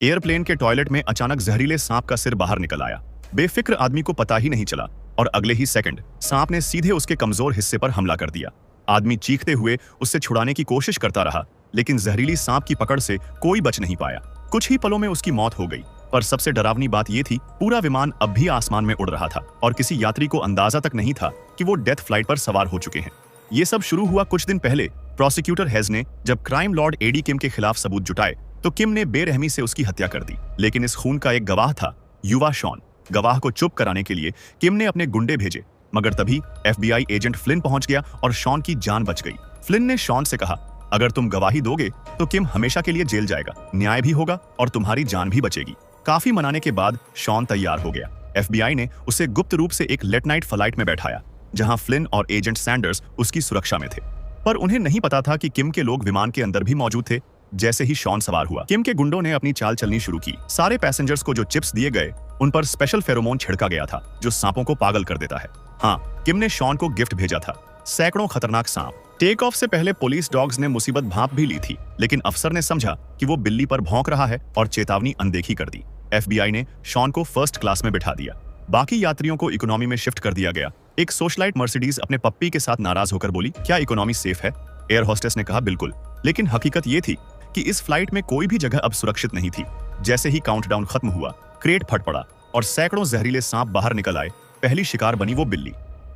Airplane के toilet में अचानक जहरीले सांप का सिर बाहर निकल आया। बेफिक्र आदमी को पता ही नहीं चला और अगले ही सेकंड सांप ने सीधे उसके कमजोर हिस्से पर हमला कर दिया। आदमी चीखते हुए उससे छुड़ाने की कोशिश करता रहा, लेकिन जहरीली सांप की पकड़ से कोई बच नहीं पाया। कुछ ही पलों में उसकी मौत हो गई। पर सबसे डरावनी बात यह थी, पूरा विमान अब भी आसमान में उड़ रहा था और किसी यात्री को अंदाजा तक नहीं था कि वो डेथ फ्लाइट पर सवार हो चुके हैं। ये सब शुरू हुआ कुछ दिन पहले। प्रोसिक्यूटर हेज ने जब क्राइम लॉर्ड एडी किम के खिलाफ सबूत जुटाए तो किम ने बेरहमी से उसकी हत्या कर दी। लेकिन इस खून का एक गवाह था, युवा शॉन। गवाह को चुप कराने के लिए किम ने अपने गुंडे भेजे, मगर तभी FBI एजेंट फ्लिन पहुंच गया और शॉन की जान बच गई। फ्लिन ने शॉन से कहा, अगर तुम गवाही दोगे तो किम हमेशा के लिए जेल जाएगा, न्याय भी होगा और तुम्हारी जान भी बचेगी। काफी मनाने के बाद शॉन तैयार हो गया। FBI ने उसे गुप्त रूप से एक लेट नाइट फ्लाइट में बैठाया, जहां फ्लिन और एजेंट सैंडर्स उसकी सुरक्षा में थे। पर उन्हें नहीं पता था कि किम के लोग विमान के अंदर भी मौजूद थे। जैसे ही शॉन सवार हुआ, किम के गुंडों ने अपनी चाल चलनी शुरू की। सारे पैसेंजर्स को जो चिप्स दिए गए, उन पर स्पेशल फेरोमोन छिड़का गया था, जो सांपों को पागल कर देता है। हाँ, किम ने शॉन को गिफ्ट भेजा था, सैकड़ों खतरनाक सांप। टेक ऑफ से पहले पुलिस डॉग्स ने मुसीबत भांप भी ली थी, लेकिन अफसर ने समझा कि वो बिल्ली पर भौंक रहा है और चेतावनी अनदेखी कर दी। FBI ने शॉन को फर्स्ट क्लास में बिठा दिया। बाकी यात्रियों को इकोनॉमी में शिफ्ट कर दिया गया। एक सोशलाइट मर्सिडीज अपने पप्पी के साथ नाराज होकर बोली, क्या इकोनॉमी सेफ है? एयर होस्टेस ने कहा, बिल्कुल। लेकिन हकीकत ये थी कि इस फ्लाइट में कोई भी जगह अब सुरक्षित नहीं थी। जैसे ही काउंटडाउन खत्म हुआ, क्रेट फट पड़ा और सैकड़ों जहरीले सांप बाहर निकल आए। पहली शिकार बनी वो बिल्ली।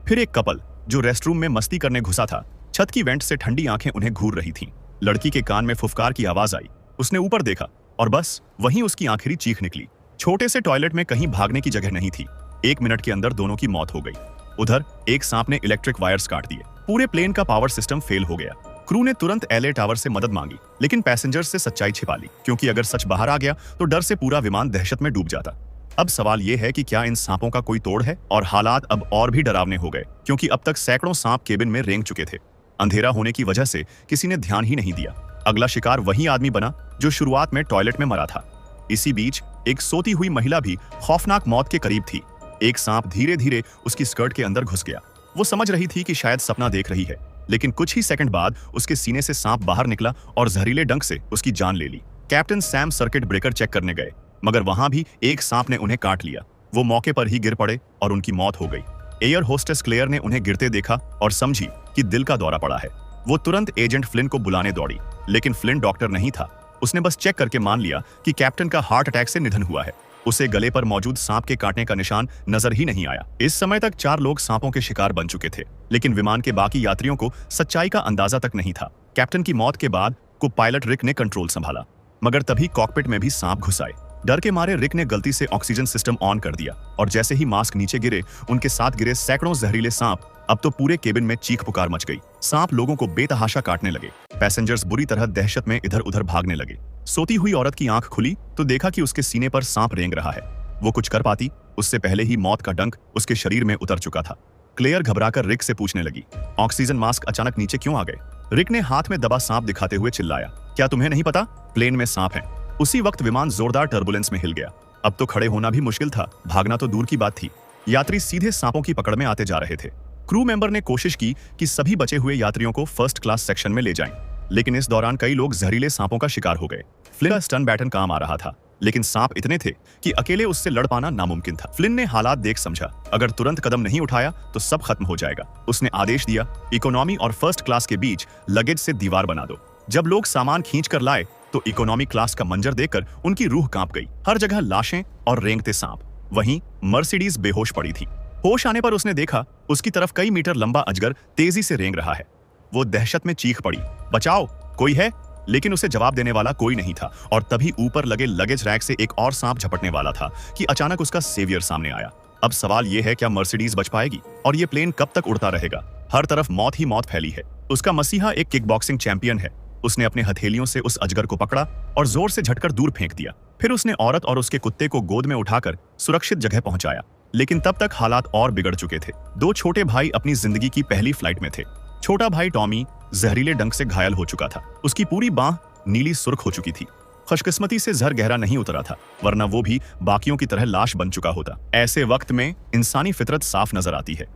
फिर एक कपल जो रेस्टरूम में मस्ती करने घुसा था। छत की वेंट से ठंडी आंखें उन्हें घूर रही थीं। लड़की के कान में फुफकार की आवाज आई। उसने ऊपर देखा और बस वहीं उसकी आखिरी चीख निकली। छोटे से टॉयलेट में कहीं भागने की जगह नहीं थी। 1 मिनट के अंदर दोनों की मौत हो गई। उधर एक सांप ने इलेक्ट्रिक वायर्स काट दिए। पूरे प्लेन का पावर सिस्टम फेल हो गया। क्रू ने तुरंत LA टावर से मदद मांगी, लेकिन पैसेंजर्स से सच्चाई छिपा ली, क्योंकि अगर सच बाहर आ गया तो डर से पूरा विमान दहशत में डूब जाता। अब सवाल यह है कि क्या इन सांपों का कोई तोड़ है? और हालात अब और भी डरावने हो गए, क्योंकि अब तक सैकड़ों सांप केबिन में रेंग चुके थे। अंधेरा होने की वजह से किसी ने ध्यान ही नहीं दिया। अगला शिकार वही आदमी बना जो शुरुआत में टॉयलेट में मरा था। इसी बीच एक सोती हुई महिला भी खौफनाक मौत के करीब थी। एक सांप धीरे धीरे उसकी स्कर्ट के अंदर घुस गया। वो समझ रही थी कि शायद सपना देख रही है, लेकिन कुछ ही सेकंड बाद उसके सीने से सांप बाहर निकला और जहरीले डंक से उसकी जान ले ली। Captain Sam circuit breaker check करने गए, मगर वहां भी एक सांप ने उन्हें काट लिया। वो मौके पर ही गिर पड़े और उनकी मौत हो गई। एयर होस्टेस क्लेयर ने उन्हें गिरते देखा और समझी कि दिल का दौरा पड़ा है। वो तुरंत एजेंट फ्लिन को बुलाने दौड़ी, लेकिन फ्लिन डॉक्टर नहीं था। उसने बस चेक करके मान लिया कि कैप्टन का हार्ट अटैक से निधन हुआ है। उसे गले पर मौजूद सांप के काटने का निशान नजर ही नहीं आया। इस समय तक 4 लोग सांपों के शिकार बन चुके थे, लेकिन विमान के बाकी यात्रियों को सच्चाई का अंदाजा तक नहीं था। कैप्टन की मौत के बाद को पायलट रिक ने कंट्रोल संभाला, मगर तभी कॉकपिट में भी सांप घुस आए। डर के मारे रिक ने गलती से ऑक्सीजन सिस्टम ऑन कर दिया और जैसे ही मास्क नीचे गिरे, उनके साथ गिरे सैकड़ों जहरीले सांप। अब तो पूरे केबिन में चीख पुकार मच गई। सांप लोगों को बेतहाशा काटने लगे। पैसेंजर्स बुरी तरह दहशत में इधर उधर भागने लगे। सोती हुई औरत की आंख खुली तो देखा कि उसके सीने पर सांप रेंग रहा है। वो कुछ कर पाती, उससे पहले ही मौत का डंक उसके शरीर में उतर चुका था। क्लेयर घबराकर रिक से पूछने लगी, ऑक्सीजन मास्क अचानक नीचे क्यों आ गए? रिक ने हाथ में दबा सांप दिखाते हुए चिल्लाया, क्या तुम्हें नहीं पता प्लेन में सांप है? उसी वक्त विमान जोरदार टर्बुलेंस में हिल गया। अब तो खड़े होना भी मुश्किल था, भागना तो दूर की बात थी। यात्री सीधे सांपों की पकड़ में आते जा रहे थे। क्रू मेंबर ने कोशिश की कि सभी बचे हुए यात्रियों को फर्स्ट क्लास सेक्शन में ले जाएं, लेकिन इस दौरान कई लोग जहरीले सांपों का शिकार हो गए। फ्लिन का स्टन बैटन काम आ रहा था, लेकिन सांप इतने थे कि अकेले उससे लड़ पाना नामुमकिन था। फ्लिन ने हालात देख समझा, अगर तुरंत कदम नहीं उठाया तो सब खत्म हो जाएगा। उसने आदेश दिया, इकोनॉमी और फर्स्ट क्लास के बीच लगेज से दीवार बना दो। जब लोग सामान खींच कर लाए तो इकोनॉमी क्लास का मंजर देखकर उनकी रूह कांप गई। हर जगह लाशें और रेंगते सांप। वहीं मर्सिडीज बेहोश पड़ी थी। होश आने पर उसने देखा उसकी तरफ कई मीटर लंबा अजगर तेजी से रेंग रहा है। वो दहशत में चीख पड़ी, बचाओ, कोई है? लेकिन उसे जवाब देने वाला कोई नहीं था। और तभी ऊपर लगे लगेज रैक से एक और सांप झपटने वाला था कि अचानक उसका सेवियर सामने आया। अब सवाल यह है, क्या मर्सिडीज बच पाएगी और ये प्लेन कब तक उड़ता रहेगा? हर तरफ मौत ही मौत फैली है। उसका मसीहा एक किकबॉक्सिंग चैंपियन है। उसने अपने हथेलियों से उस अजगर को पकड़ा और जोर से झटकर दूर फेंक दिया। फिर उसने औरत और उसके कुत्ते को गोद में उठाकर सुरक्षित जगह पहुंचाया। लेकिन तब तक हालात और बिगड़ चुके थे। 2 छोटे भाई अपनी जिंदगी की पहली फ्लाइट में थे। छोटा भाई टॉमी जहरीले डंक से घायल हो चुका था। उसकी पूरी बांह नीली सुर्ख हो चुकी थी। खुशकिस्मती से जहर गहरा नहीं उतरा था, वरना वो भी बाकियों की तरह लाश बन चुका होता। ऐसे वक्त में इंसानी फितरत साफ नजर आती है।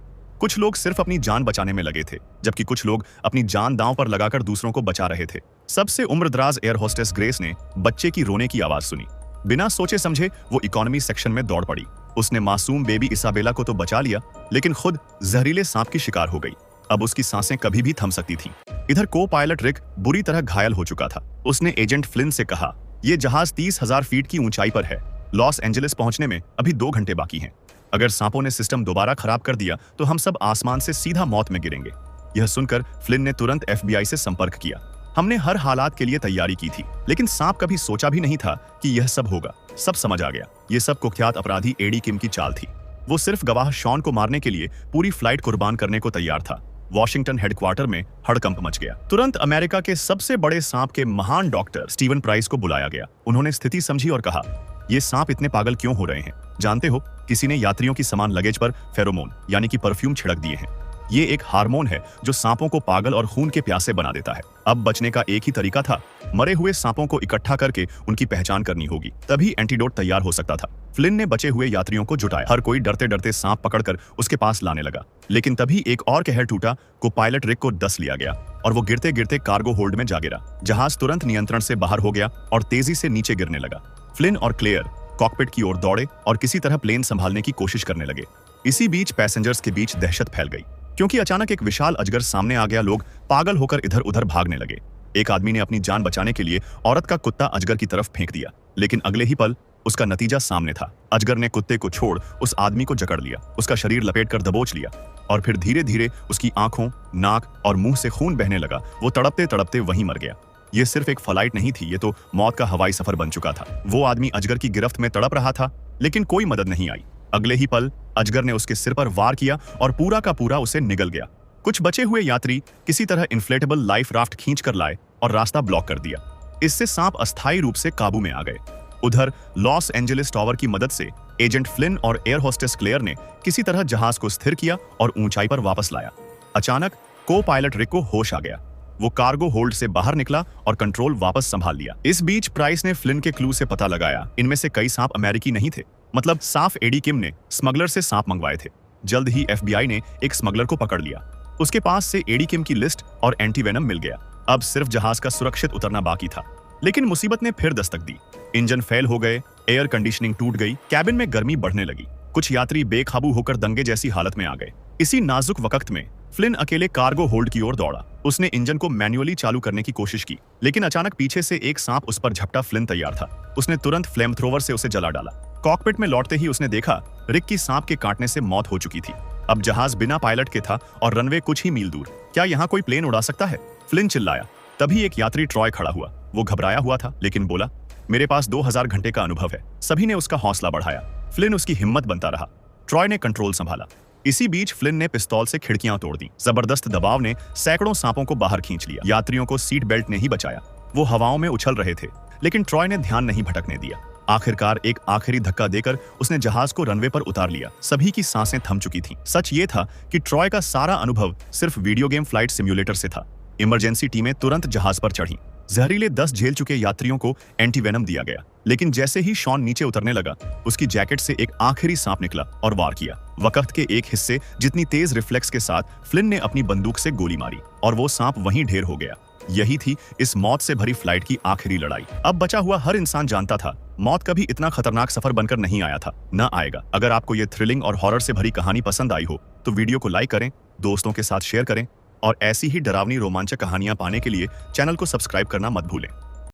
कुछ लोग सिर्फ अपनी जान बचाने में लगे थे, जबकि कुछ लोग अपनी जान दांव पर लगाकर दूसरों को बचा रहे थे। सबसे उम्रदराज एयर होस्टेस ग्रेस ने बच्चे की रोने की आवाज सुनी। बिना सोचे समझे वो इकोनॉमी सेक्शन में दौड़ पड़ी। उसने मासूम बेबी इसाबेला को तो बचा लिया, लेकिन खुद जहरीले सांप की शिकार हो गई। अब उसकी सांसें कभी भी थम सकती थीं। इधर को पायलट रिक बुरी तरह घायल हो चुका था। उसने एजेंट फ्लिन से कहा, यह जहाज 30,000 फीट की ऊंचाई पर है। लॉस एंजलिस पहुंचने में अभी 2 घंटे बाकी हैं। अगर सांपों ने सिस्टम दोबारा खराब कर दिया तो हम सब आसमान से सीधा मौत में गिरेंगे। यह सुनकर फ्लिन ने तुरंत FBI से संपर्क किया। हमने हर हालात के लिए तैयारी की थी, लेकिन सांप कभी सोचा भी नहीं था कि यह सब होगा। सब समझ आ गया। यह सब कुख्यात अपराधी एडी किम की चाल थी। वो सिर्फ गवाह शॉन को मारने के लिए पूरी फ्लाइट कुर्बान करने को तैयार था। वॉशिंगटन हेडक्वार्टर में हड़कंप मच गया। तुरंत अमेरिका के सबसे बड़े सांप के महान डॉक्टर स्टीवन प्राइस को बुलाया गया। उन्होंने स्थिति समझी और कहा, ये सांप इतने पागल क्यों हो रहे हैं? जानते हो, किसी ने यात्रियों की सामान लगेज पर फेरोमोन यानी कि परफ्यूम छिड़क दिए हैं। ये एक हार्मोन है जो सांपों को पागल और खून के प्यासे बना देता है। अब बचने का एक ही तरीका था, मरे हुए सांपों को इकट्ठा करके उनकी पहचान करनी होगी, तभी एंटीडोट तैयार हो सकता था। फ्लिन ने बचे हुए यात्रियों को जुटाया। हर कोई डरते डरते सांप पकड़कर उसके पास लाने लगा, लेकिन तभी एक और कहर टूटा। को पायलट रिक को डस लिया गया और वो गिरते गिरते कार्गो होल्ड में जा गिरा। जहाज तुरंत नियंत्रण से बाहर हो गया और तेजी से नीचे गिरने लगा। फ्लिन और क्लेयर कॉकपिट की ओर दौड़े और किसी तरह प्लेन संभालने की कोशिश करने लगे। इसी बीच पैसेंजर्स के बीच दहशत फैल गई, क्योंकि अचानक एक विशाल अजगर सामने आ गया। लोग पागल होकर इधर उधर भागने लगे। एक आदमी ने अपनी जान बचाने के लिए औरत का कुत्ता अजगर की तरफ फेंक दिया, लेकिन अगले ही पल उसका नतीजा सामने था। अजगर ने कुत्ते को छोड़ उस आदमी को जकड़ लिया, उसका शरीर लपेटकर दबोच लिया और फिर धीरे धीरे उसकी आंखों, नाक और मुंह से खून बहने लगा। वो तड़पते तड़पते वहीं मर गया। ये सिर्फ एक फ्लाइट नहीं थी, ये तो मौत का हवाई सफर बन चुका था। वो आदमी अजगर की गिरफ्त में तड़प रहा था, लेकिन कोई मदद नहीं आई। अगले ही पल अजगर ने उसके सिर पर वार किया और पूरा का पूरा उसे निगल गया। कुछ बचे हुए यात्री किसी तरह इन्फ्लेटेबल लाइफ राफ्ट खींच कर लाए और रास्ता ब्लॉक कर दिया। इससे सांप अस्थायी रूप से काबू में आ गए। उधर लॉस एंजलिस टावर की मदद से एजेंट फ्लिन और एयर होस्टेस क्लेयर ने किसी तरह जहाज को स्थिर किया और ऊंचाई पर वापस लाया। अचानक को पायलट रिक को होश आ गया। वो कार्गो होल्ड से बाहर निकला और कंट्रोल वापस संभाल लिया। इस बीच प्राइस ने फ्लिन के क्लू से पता लगाया, इनमें से कई सांप अमेरिकी नहीं थे। मतलब साफ एडी किम ने स्मगलर से सांप मंगवाए थे। जल्द ही FBI ने एक स्मगलर को पकड़ लिया। उसके पास से एडी किम की लिस्ट और एंटीवेनम मिल गया। अब सिर्फ जहाज का सुरक्षित उतरना बाकी था। लेकिन मुसीबत ने फिर दस्तक दी। इंजन फेल हो गए, एयर कंडीशनिंग टूट गई, कैबिन में गर्मी बढ़ने लगी। कुछ यात्री बेकाबू होकर दंगे जैसी हालत में आ गए। इसी नाजुक वक्त में फ्लिन अकेले कार्गो होल्ड की ओर दौड़ा। उसने इंजन को मैन्युअली चालू करने की कोशिश की, लेकिन अचानक पीछे से एक सांप उस पर झपटा। फ्लिन तैयार था। उसने तुरंत फ्लेम थ्रोवर से उसे जला डाला। कॉकपिट में लौटते ही उसने देखा रिक की सांप के काटने से मौत हो चुकी थी। अब जहाज बिना पायलट के था और रनवे कुछ ही मील दूर। क्या यहाँ कोई प्लेन उड़ा सकता है? फ्लिन चिल्लाया। तभी एक यात्री ट्रॉय खड़ा हुआ। वो घबराया हुआ था, लेकिन बोला, मेरे पास 2000 घंटे का अनुभव है। सभी ने उसका हौसला बढ़ाया। फ्लिन उसकी हिम्मत बनता रहा। ट्रॉय ने कंट्रोल संभाला। इसी बीच फ्लिन ने पिस्तौल से खिड़कियां तोड़ दी। जबरदस्त दबाव ने सैकड़ों सांपों को बाहर खींच लिया। यात्रियों को सीट बेल्ट ने ही बचाया। वो हवाओं में उछल रहे थे, लेकिन ट्रॉय ने ध्यान नहीं भटकने दिया। आखिरकार एक आखिरी धक्का देकर उसने जहाज को रनवे पर उतार लिया। सभी की सांसें थम चुकी थीं। सच ये था कि ट्रॉय का सारा अनुभव सिर्फ वीडियो गेम फ्लाइट सिम्युलेटर से था। इमरजेंसी टीमें तुरंत जहाज पर चढ़ी। जहरीले 10 झेल चुके यात्रियों को एंटीवेनम दिया गया, लेकिन जैसे ही शॉन नीचे उतरने लगा, उसकी जैकेट से एक आखिरी सांप निकला और वार किया। वक्त के एक हिस्से जितनी तेज रिफ्लेक्स के साथ फ्लिन ने अपनी बंदूक से गोली मारी और वो सांप वहीं ढेर हो गया। यही थी इस मौत से भरी फ्लाइट की आखिरी लड़ाई। अब बचा हुआ हर इंसान जानता था, मौत कभी इतना खतरनाक सफर बनकर नहीं आया था, न आएगा। अगर आपको ये थ्रिलिंग और हॉरर से भरी कहानी पसंद आई हो तो वीडियो को लाइक करें, दोस्तों के साथ शेयर करें और ऐसी ही डरावनी रोमांचक कहानियां पाने के लिए चैनल को सब्सक्राइब करना मत भूलें।